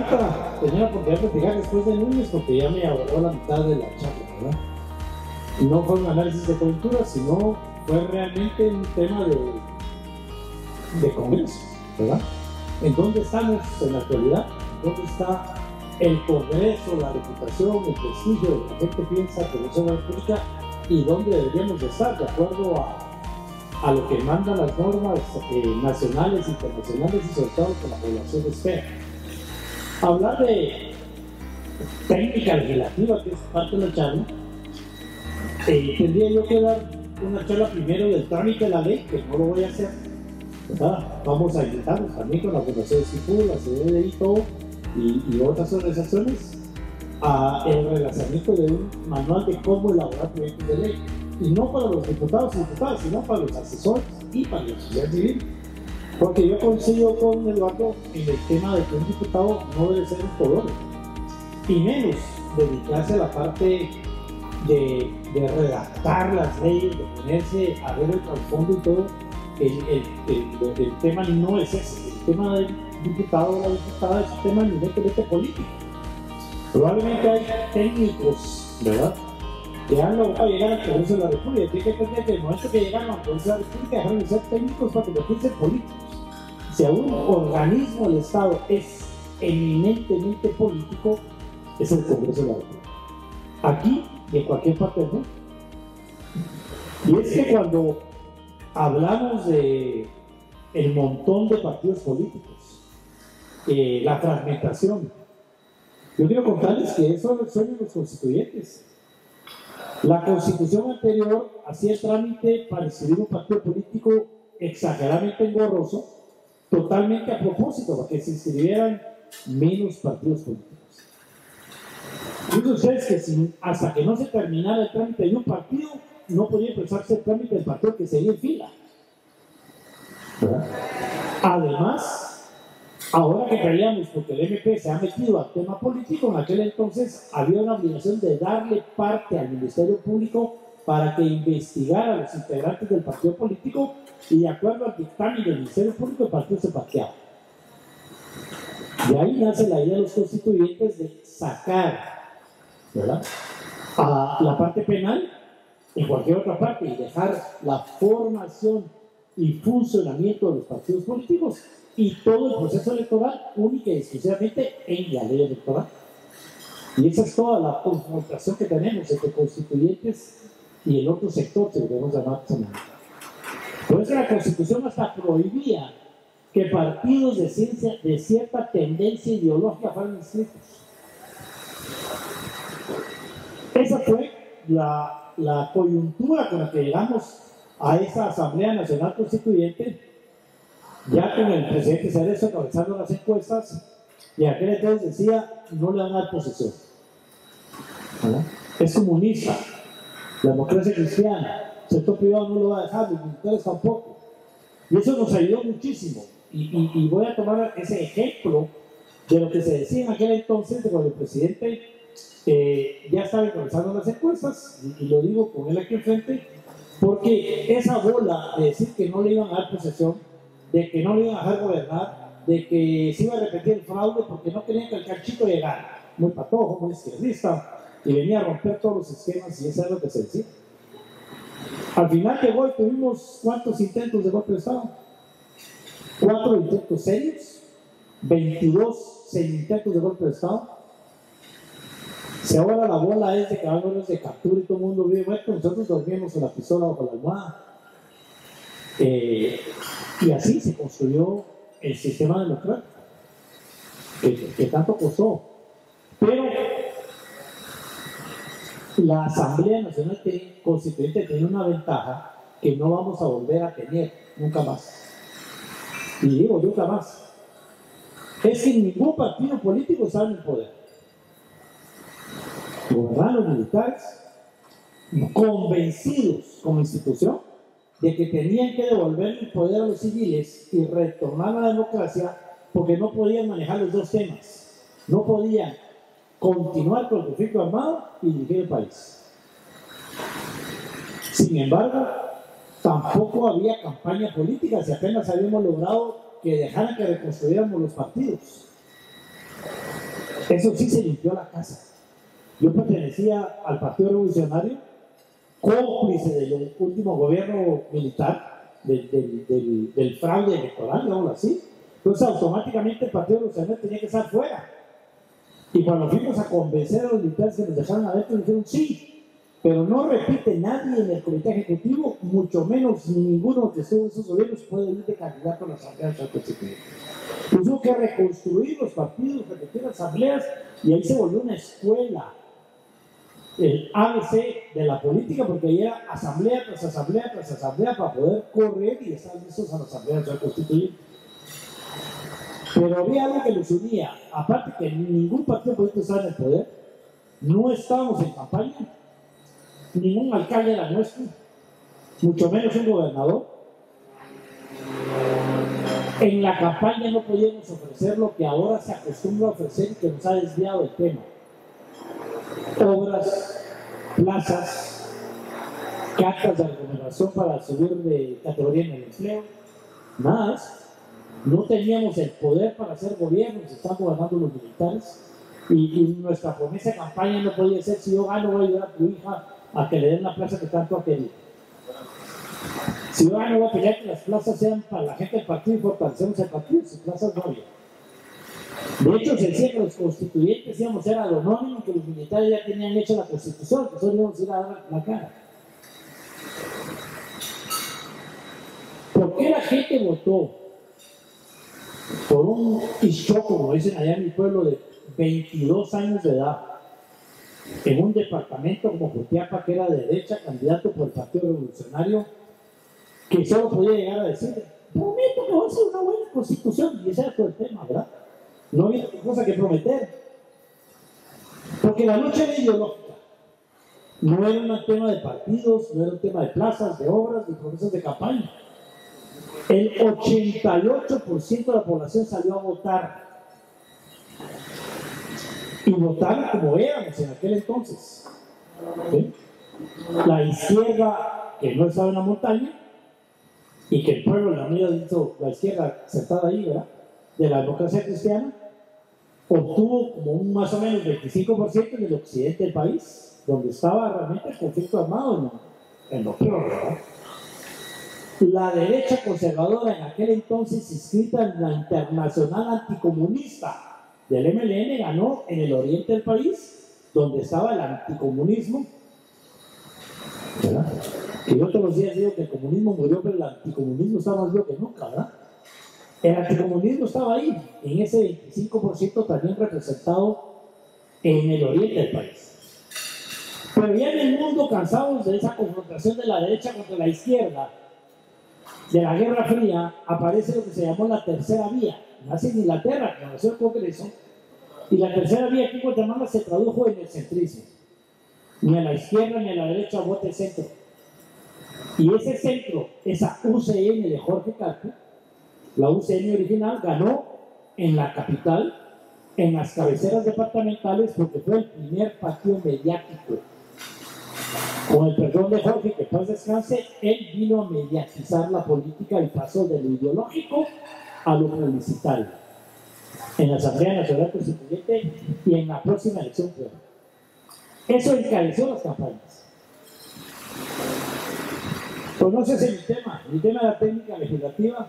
falta tener la oportunidad de platicar después de Núñez porque ya me abordó la mitad de la charla, ¿verdad? Y no fue un análisis de coyuntura, sino fue realmente un tema de Congreso, ¿verdad? ¿En dónde estamos en la actualidad? ¿Dónde está el Congreso, la reputación, el prestigio de la gente piensa que no es una república y dónde deberíamos estar de acuerdo a lo que mandan las normas nacionales, internacionales y sobre todo que la población espera? Hablar de técnica legislativa, que es parte de la charla, tendría yo que dar una charla primero del trámite de la ley, que no lo voy a hacer, ¿verdad? Vamos a invitarnos también con la Fundación CIPU, la CDDI, todo, y otras organizaciones, a el relanzamiento de un manual de cómo elaborar proyectos de ley, y no para los diputados y diputadas, sino para los asesores y para la sociedad civil. Porque yo coincido con Eduardo en el tema de que un diputado no debe ser un todólogo, y menos dedicarse a la parte de redactar las leyes, de ponerse a ver el trasfondo y todo. El tema no es ese. El tema del diputado o la diputada es un tema eminentemente político. Probablemente hay técnicos, ¿verdad?, que han logrado llegar al Congreso de la República. Tiene que entender que el momento que llegaron al Congreso de la República dejaron de ser técnicos para convertirse en políticos. Si un organismo del Estado es eminentemente político, es el Congreso de la República. Aquí y en cualquier parte del mundo. Y es que cuando hablamos de el montón de partidos políticos, la fragmentación, yo quiero contarles que eso es el sueño de los constituyentes. La constitución anterior hacía el trámite para inscribir un partido político exageradamente engorroso, totalmente a propósito, para que se inscribieran menos partidos políticos. Dicen ustedes que hasta que no se terminara el trámite de un partido, no podía empezarse el trámite del partido que seguía en fila, ¿verdad? Además, ahora que creíamos, porque el MP se ha metido al tema político, en aquel entonces había una obligación de darle parte al Ministerio Público para que investigara a los integrantes del partido político, y de acuerdo al dictamen del Ministerio Público, el partido se parqueaba. De ahí nace la idea de los constituyentes de sacar, ¿verdad?, a la parte penal en cualquier otra parte y dejar la formación y funcionamiento de los partidos políticos y todo el proceso electoral única y exclusivamente en la ley electoral. Y esa es toda la confrontación que tenemos entre constituyentes y el otro sector, si lo queremos llamar. Por eso la Constitución hasta prohibía que partidos de cierta tendencia ideológica fueran inscritos. Esa fue la coyuntura con la que llegamos a esa Asamblea Nacional Constituyente, ya con el presidente Cerezo encabezando las encuestas, y aquel entonces decía: no le van a dar posesión. ¿Verdad? Es comunista, la democracia cristiana, el sector privado no lo va a dejar, los militares tampoco. Y eso nos ayudó muchísimo. Y voy a tomar ese ejemplo de lo que se decía en aquel entonces, de cuando el presidente ya estaba encabezando las encuestas, y lo digo con él aquí enfrente, porque esa bola de decir que no le iban a dar posesión, de que no le iban a dejar gobernar, de que se iba a repetir el fraude porque no querían que el Canchito llegara, muy patojo, muy izquierdista, y venía a romper todos los esquemas, y eso es lo que se decía. Al final llegó y tuvimos ¿cuántos intentos de golpe de Estado? 4 intentos serios, 22 intentos de golpe de Estado. Si ahora la bola es de que van a de captura y todo el mundo vive muerto, nosotros dormimos con la pistola bajo la almohada. Y así se construyó el sistema democrático, que tanto costó. Pero la Asamblea Nacional Constituyente tiene una ventaja que no vamos a volver a tener nunca más. Y digo nunca más. Es que ningún partido político está en el poder. Gobernaron los militares, convencidos como institución de que tenían que devolver el poder a los civiles y retornar a la democracia, porque no podían manejar los dos temas. No podían continuar con el conflicto armado y dirigir el país. Sin embargo, tampoco había campaña política, si apenas habíamos logrado que dejaran que reconstruyéramos los partidos. Eso sí se limpió la casa. Yo pertenecía al Partido Revolucionario, cómplice del último gobierno militar, del fraude electoral, digamos así. Entonces automáticamente el Partido Revolucionario tenía que estar fuera. Y cuando fuimos a convencer a los militares que nos dejaron adentro, dijeron sí, pero no repite nadie en el comité ejecutivo, mucho menos ninguno de esos gobiernos puede ir de candidato a la Asamblea Nacional Constituyente. Hubo que reconstruir los partidos, repetir asambleas, y ahí se volvió una escuela, el ABC de la política, porque ahí era asamblea tras asamblea tras asamblea para poder correr y estar listos a la Asamblea Nacional Constituyente. Pero había algo que los unía, aparte que ningún partido político estaba en el poder, no estábamos en campaña, ningún alcalde era nuestro, mucho menos un gobernador. En la campaña no podíamos ofrecer lo que ahora se acostumbra a ofrecer y que nos ha desviado el tema: obras, plazas, cartas de recomendación para subir de categoría en el empleo, nada de eso. No teníamos el poder para hacer gobierno, se están gobernando los militares, y nuestra promesa de campaña no podía ser: si yo gano voy a ayudar a tu hija a que le den la plaza que tanto ha querido. Si yo gano voy a pelear que las plazas sean para la gente del partido y fortalecemos el partido. Si plazas no había. De hecho, se decía que los constituyentes íbamos a ser anónimos, que los militares ya tenían hecha la constitución, que solo íbamos a ir a dar la cara. ¿Por qué la gente votó por un ischo, como dicen allá en mi pueblo, de 22 años de edad, en un departamento como Jutiapa, que era de derecha, candidato por el Partido Revolucionario, que solo podía llegar a decir: prometo que va a ser una buena constitución? Y ese era todo el tema, ¿verdad? No había otra cosa que prometer, porque la lucha era ideológica, no era un tema de partidos, no era un tema de plazas, de obras, de promesas de campaña. El 88% de la población salió a votar, y votaron como éramos en aquel entonces, ¿sí? La izquierda, que no estaba en la montaña, y que el pueblo en la unidad hizo la izquierda sentada ahí, ¿verdad?, de la democracia cristiana, obtuvo como un más o menos 25% en el occidente del país, donde estaba realmente el conflicto armado en lo peor, ¿verdad? La derecha conservadora en aquel entonces, inscrita en la Internacional Anticomunista del MLN, ganó en el oriente del país, donde estaba el anticomunismo, ¿verdad? Que yo todos los días digo que el comunismo murió, pero el anticomunismo está más vivo que nunca, ¿verdad? El anticomunismo estaba ahí, en ese 25% también representado en el oriente del país. Pero ya en el mundo, cansados de esa confrontación de la derecha contra la izquierda, de la Guerra Fría, aparece lo que se llamó la tercera vía. Nace en Inglaterra, que nació el Congreso, y la tercera vía aquí en Guatemala se tradujo en el centrismo. Ni a la izquierda ni a la derecha vote centro. Y ese centro, esa UCN de Jorge Carpe, la UCN original, ganó en la capital, en las cabeceras departamentales, porque fue el primer partido mediático. Con el perdón de Jorge, que paz descanse, él vino a mediatizar la política y pasó de lo ideológico a lo publicitario en la Asamblea Nacional Constituyente y en la próxima elección. Eso encareció las campañas. Conoces mi tema era técnica legislativa,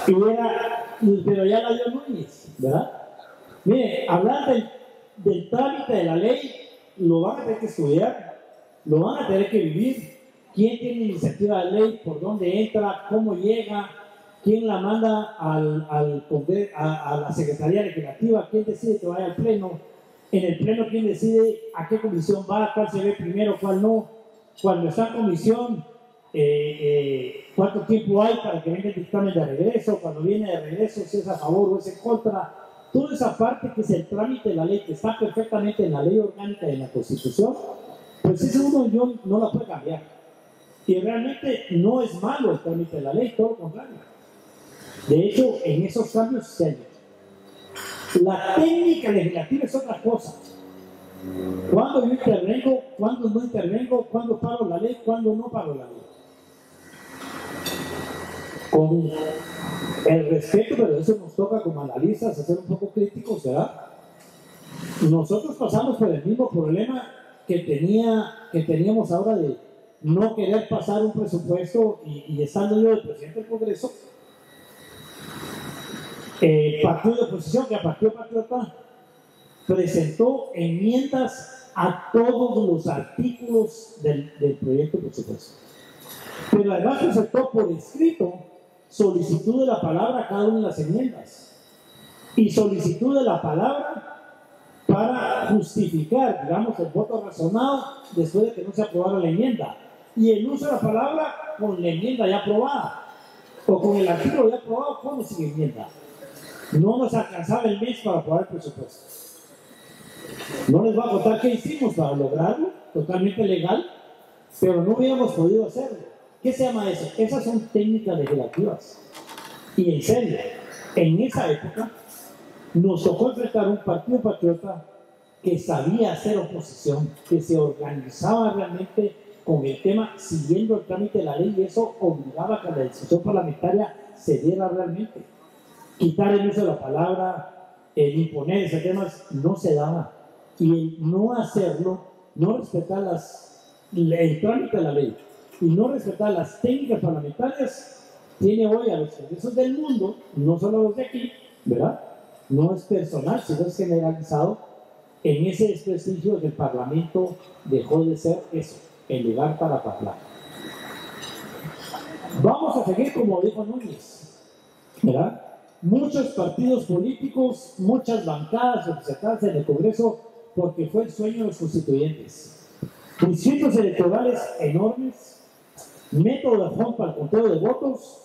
pero ya la dio Núñez, ¿verdad? Mire, hablar del trámite de la ley, lo van a tener que estudiar, lo van a tener que vivir. ¿Quién tiene iniciativa de ley? ¿Por dónde entra? ¿Cómo llega? ¿Quién la manda a la Secretaría Legislativa? ¿Quién decide que vaya al Pleno? En el Pleno, ¿quién decide a qué comisión va? ¿Cuál se ve primero? ¿Cuál no? Cuando está en comisión, ¿cuánto tiempo hay para que venga el dictamen de regreso? Cuando viene de regreso, si es a favor o es en contra. Toda esa parte que es el trámite de la ley, que está perfectamente en la ley orgánica de la Constitución, pues ese uno yo no la puede cambiar. Y realmente no es malo el trámite de la ley, todo lo contrario. De hecho, en esos cambios se han hecho. La técnica legislativa es otra cosa. ¿Cuándo yo intervengo? ¿Cuándo no intervengo? ¿Cuándo paro la ley? ¿Cuándo no paro la ley? Con el respeto, pero eso nos toca como analistas hacer un poco críticos, ¿verdad? nosotros pasamos por el mismo problema que teníamos ahora de no querer pasar un presupuesto y estando yo el presidente del Congreso, el partido de oposición, que el Partido Patriota, presentó enmiendas a todos los artículos del proyecto de presupuesto. Pero además presentó por escrito solicitud de la palabra a cada una de las enmiendas y solicitud de la palabra para justificar, digamos, el voto razonado después de que no se aprobara la enmienda, y el uso de la palabra con la enmienda ya aprobada o con el artículo ya aprobado con o sin enmienda. No nos alcanzaba el mes para aprobar el presupuesto. No les voy a contar qué hicimos para lograrlo, totalmente legal, pero no hubiéramos podido hacerlo. ¿Qué se llama eso? Esas son técnicas legislativas. Y en serio, en esa época nos tocó enfrentar un partido patriota que sabía hacer oposición, que se organizaba realmente con el tema siguiendo el trámite de la ley, y eso obligaba a que la discusión parlamentaria se diera realmente. Quitar el uso de la palabra, el imponer esos temas, no se daba. Y el no hacerlo, no respetar el trámite de la ley y no respetar las técnicas parlamentarias, tiene hoy a los congresos del mundo, no solo los de aquí, ¿verdad? No es personal, sino es generalizado en ese desprestigio de que el Parlamento dejó de ser eso, el lugar para hablar. Vamos a seguir como dijo Núñez, ¿verdad? Muchos partidos políticos, muchas bancadas representadas en el Congreso, porque fue el sueño de los constituyentes. Distritos electorales enormes, método de fondo para el conteo de votos,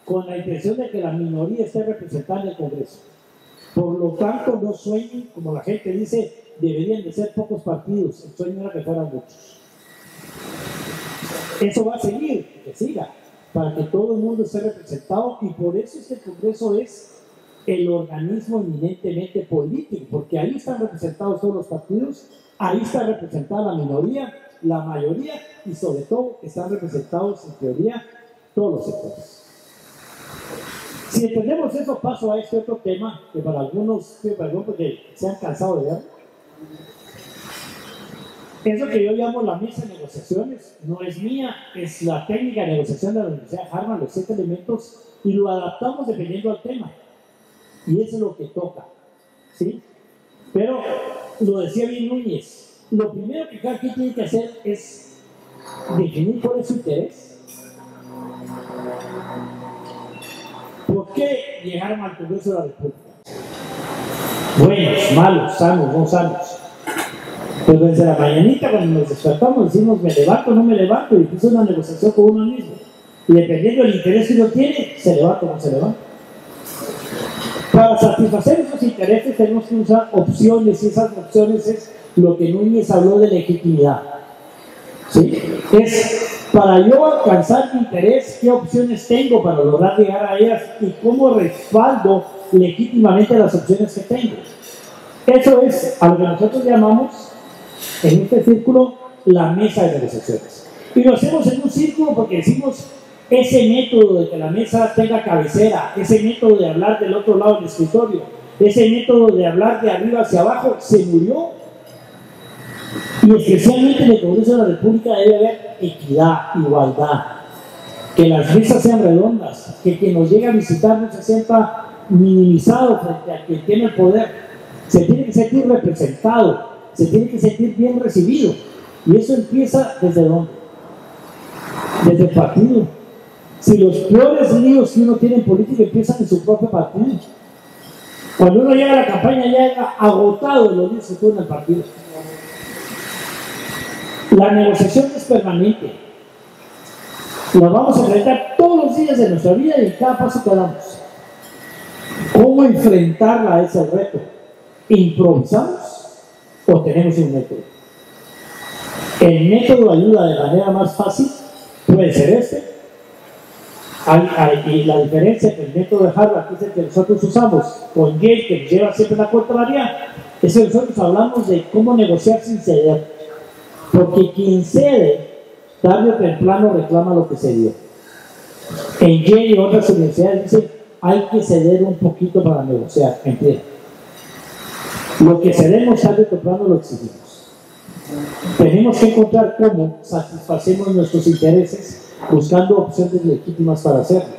con la intención de que la minoría esté representada en el Congreso. Por lo tanto, no sueñen, como la gente dice, deberían de ser pocos partidos. El sueño era que fueran muchos. Eso va a seguir, que siga, para que todo el mundo esté representado, y por eso es que el Congreso es el organismo eminentemente político, porque ahí están representados todos los partidos, ahí está representada la minoría, la mayoría, y sobre todo están representados en teoría todos los sectores. Si entendemos eso, paso a este otro tema que para algunos, perdón, porque se han cansado de ver. Eso que yo llamo la mesa de negociaciones no es mía, es la técnica de negociación de la Universidad de Harvard, los 7 elementos, y lo adaptamos dependiendo del tema. Y eso es lo que toca, ¿sí? Pero lo decía bien Núñez, lo primero que cada quien tiene que hacer es definir cuál es su interés. ¿Por qué llegaron al Congreso de la República? Buenos, malos, sanos, no sanos. Pues desde la mañanita, cuando nos despertamos, decimos me levanto o no me levanto, y es una negociación con uno mismo. Y dependiendo del interés que uno tiene, se levanta o no se levanta. Para satisfacer esos intereses tenemos que usar opciones, y esas opciones es lo que Núñez habló de legitimidad. ¿Sí? Es para yo alcanzar mi interés, qué opciones tengo para lograr llegar a ellas y cómo respaldo legítimamente las opciones que tengo. Eso es a lo que nosotros llamamos en este círculo la mesa de negociaciones. Y lo hacemos en un círculo porque decimos ese método de que la mesa tenga cabecera, ese método de hablar del otro lado del escritorio, ese método de hablar de arriba hacia abajo, se murió. Y especialmente en el Congreso de la República debe haber equidad, igualdad, que las mesas sean redondas, que quien nos llega a visitar no se sienta minimizado frente a quien tiene el poder, se tiene que sentir representado, se tiene que sentir bien recibido. Y eso empieza ¿desde dónde? Desde el partido. Si los peores líos que uno tiene en política empiezan en su propio partido, cuando uno llega a la campaña ya llega agotado de los líos que tuvo en el partido. La negociación es permanente. La vamos a enfrentar todos los días de nuestra vida y en cada paso que damos. ¿Cómo enfrentarla a ese reto? ¿Improvisamos o tenemos un método? El método ayuda de manera más fácil, puede ser este. Y la diferencia entre el método de Harvard, que es el que nosotros usamos, con Yale, que nos lleva siempre la contraria, es que nosotros hablamos de cómo negociar sin ceder. Porque quien cede, tarde o temprano reclama lo que se dio. En Yale y otras universidades dicen, hay que ceder un poquito para negociar, entiende. Lo que seremos tarde o temprano lo exigimos. Tenemos que encontrar cómo satisfacemos nuestros intereses buscando opciones legítimas para hacerlo.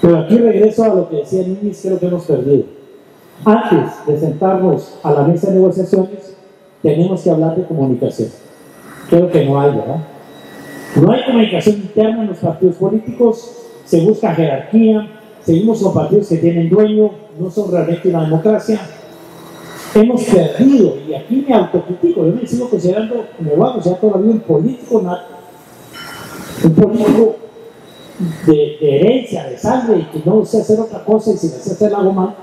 Pero aquí regreso a lo que decía Núñez, creo que hemos perdido. Antes de sentarnos a la mesa de negociaciones, tenemos que hablar de comunicación. Creo que no hay, ¿verdad? No hay comunicación interna en los partidos políticos, se busca jerarquía, seguimos con partidos que tienen dueño, no son realmente una democracia. Hemos perdido, y aquí me autocritico, yo me sigo considerando, me voy a considerar todavía un político nato, un político de herencia, de sangre, y que no sé hacer otra cosa y si me sé hacer algo mal.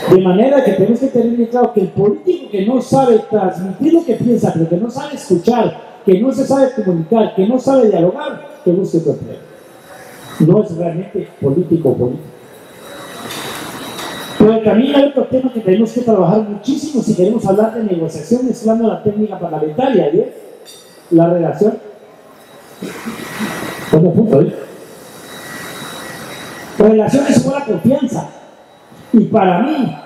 De manera que tenemos que tener bien claro que el político que no sabe transmitir lo que piensa, pero que no sabe escuchar, que no se sabe comunicar, que no sabe dialogar, que busque otro empleo. No es realmente político. Pero también hay otro tema que tenemos que trabajar muchísimo si queremos hablar de negociación, es hablando de la técnica parlamentaria, ¿sí? La relación. ¿Cómo punto, eh? Relaciones con la confianza. Y para mí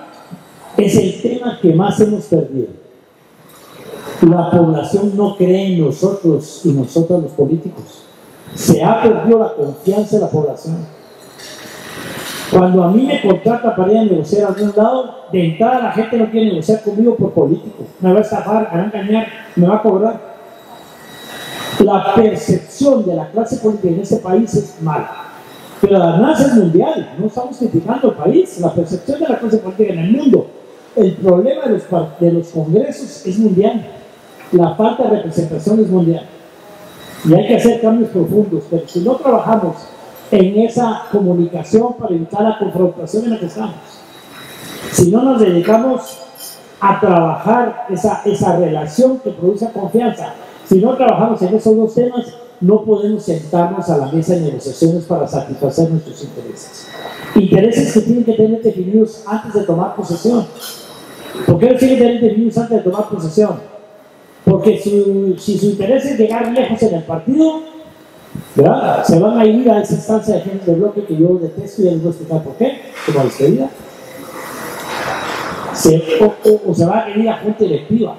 es el tema que más hemos perdido. La población no cree en nosotros y nosotros los políticos. Se ha perdido la confianza de la población. Cuando a mí me contrata para ir a negociar a algún lado, de entrada la gente no quiere negociar conmigo por político. Me va a estafar, me va a engañar, me va a cobrar. La percepción de la clase política en este país es mala. Pero además es mundial, no estamos criticando el país, la percepción de la clase política en el mundo. El problema de los congresos es mundial, la falta de representación es mundial. Y hay que hacer cambios profundos, pero si no trabajamos en esa comunicación para evitar la confrontación en la que estamos, si no nos dedicamos a trabajar esa relación que produce confianza, si no trabajamos en esos dos temas, no podemos sentarnos a la mesa de negociaciones para satisfacer nuestros intereses. Intereses que tienen que tener definidos antes de tomar posesión. ¿Por qué los tienen que tener definidos antes de tomar posesión? Porque si su interés es llegar lejos en el partido, ¿verdad? Se van a ir a esa instancia de jefes de bloque que yo detesto y ya les voy a explicar por qué, como despedida. O se va a ir a junta directiva.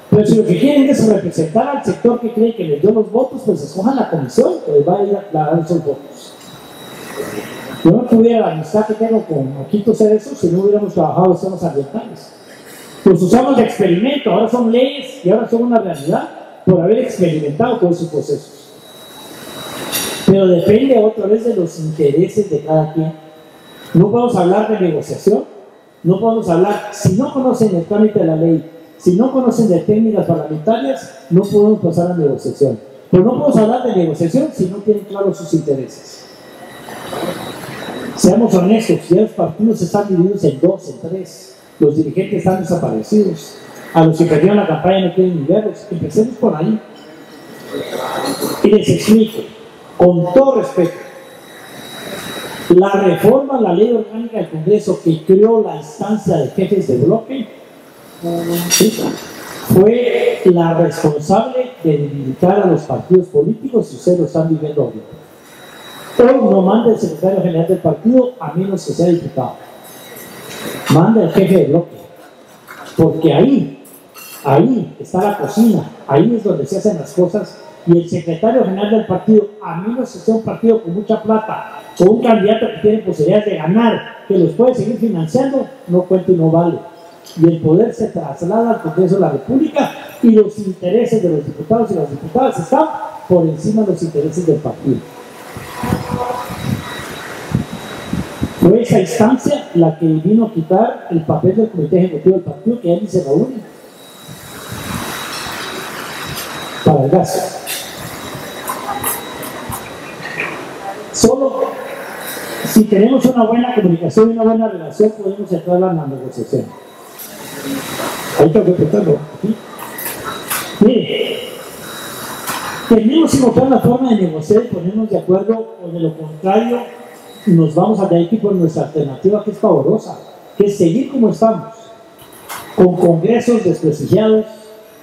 Pero si lo que quieren es representar al sector que cree que les dio los votos, pues escojan la comisión que les va a ir a aclarar esos votos. Yo no tuviera la amistad que tengo con Oquito Cerezo si no hubiéramos trabajado los temas ambientales. Los usamos de experimento, ahora son leyes y ahora son una realidad por haber experimentado con esos procesos. Pero depende otra vez de los intereses de cada quien. No podemos hablar de negociación, no podemos hablar, si no conocen el trámite de la ley, si no conocen de técnicas parlamentarias, no podemos pasar a negociación. Pero no podemos hablar de negociación si no tienen claros sus intereses. Seamos honestos, ya los partidos están divididos en dos, en tres. Los dirigentes están desaparecidos. A los que perdieron la campaña no quieren ni verlos. Empecemos por ahí. Y les explico, con todo respeto, la reforma a la ley orgánica del Congreso que creó la instancia de jefes de bloque fue la responsable de debilitar a los partidos políticos y ustedes lo están viviendo ahorita. Hoy no manda el secretario general del partido a menos que sea diputado. Manda el jefe de bloque. Porque ahí está la cocina, ahí es donde se hacen las cosas. Y el secretario general del partido, a menos que sea un partido con mucha plata o un candidato que tiene posibilidades de ganar, que los puede seguir financiando, no cuenta y no vale. Y el poder se traslada al Congreso de la República y los intereses de los diputados y las diputadas están por encima de los intereses del partido. Fue esa instancia la que vino a quitar el papel del comité ejecutivo del partido, que ya ni se reúne para el gasto. Solo si tenemos una buena comunicación y una buena relación podemos entrar a la negociación. Ahí tengo que pensarlo. ¿Sí? Mire, tenemos que encontrar la forma de negociar y ponernos de acuerdo, o de lo contrario nos vamos a tener que ir por nuestra alternativa, que es pavorosa, que es seguir como estamos, con congresos desprestigiados,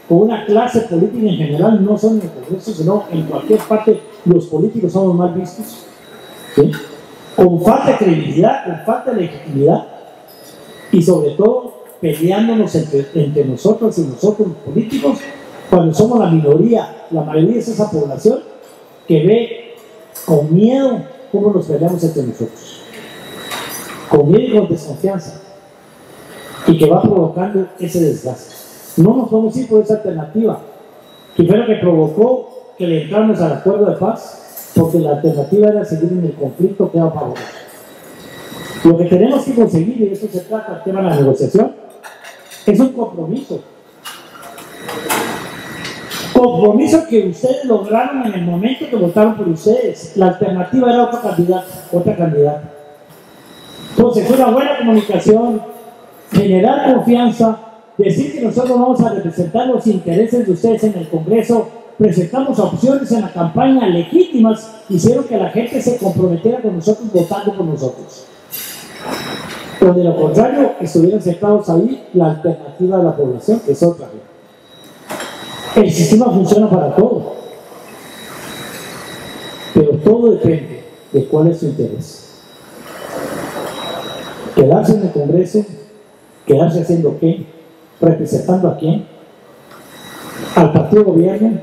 con una clase política en general, no solo en el Congreso, sino en cualquier parte los políticos somos mal vistos, ¿sí? Con falta de credibilidad, con falta de legitimidad y sobre todo peleándonos entre nosotros y nosotros los políticos, cuando somos la minoría. La mayoría es esa población que ve con miedo cómo nos peleamos entre nosotros, con miedo y con desconfianza, y que va provocando ese desgaste. No nos podemos ir por esa alternativa, que fue lo que provocó que le entramos al acuerdo de paz, porque la alternativa era seguir en el conflicto que era favorable. Lo que tenemos que conseguir, y de eso se trata el tema de la negociación, es un compromiso. Compromiso que ustedes lograron en el momento que votaron por ustedes. La alternativa era otra candidata. Entonces, una buena comunicación, generar confianza, decir que nosotros vamos a representar los intereses de ustedes en el Congreso, presentamos opciones en la campaña legítimas, hicieron que la gente se comprometiera con nosotros votando por nosotros. Pero de lo contrario, estuvieran sentados ahí la alternativa de la población, que es otra. El sistema funciona para todo, pero todo depende de cuál es su interés. Quedarse en el Congreso, quedarse haciendo qué, representando a quién, al partido gobierno,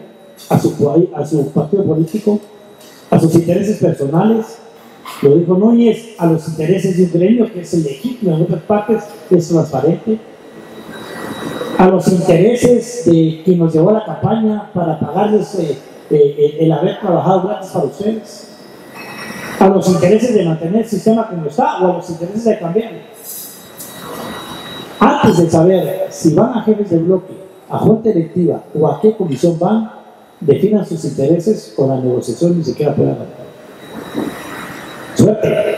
a su partido político, a sus intereses personales. Lo dijo Núñez, a los intereses de un gremio que es legítimo, en otras partes es transparente, a los intereses de quien nos llevó a la campaña para pagarles el haber trabajado gratis para ustedes, a los intereses de mantener el sistema como está o a los intereses de cambiarlo. Antes de saber si van a jefes de bloque, a junta directiva o a qué comisión van, definan sus intereses o la negociación ni siquiera puedan ganar. Suerte.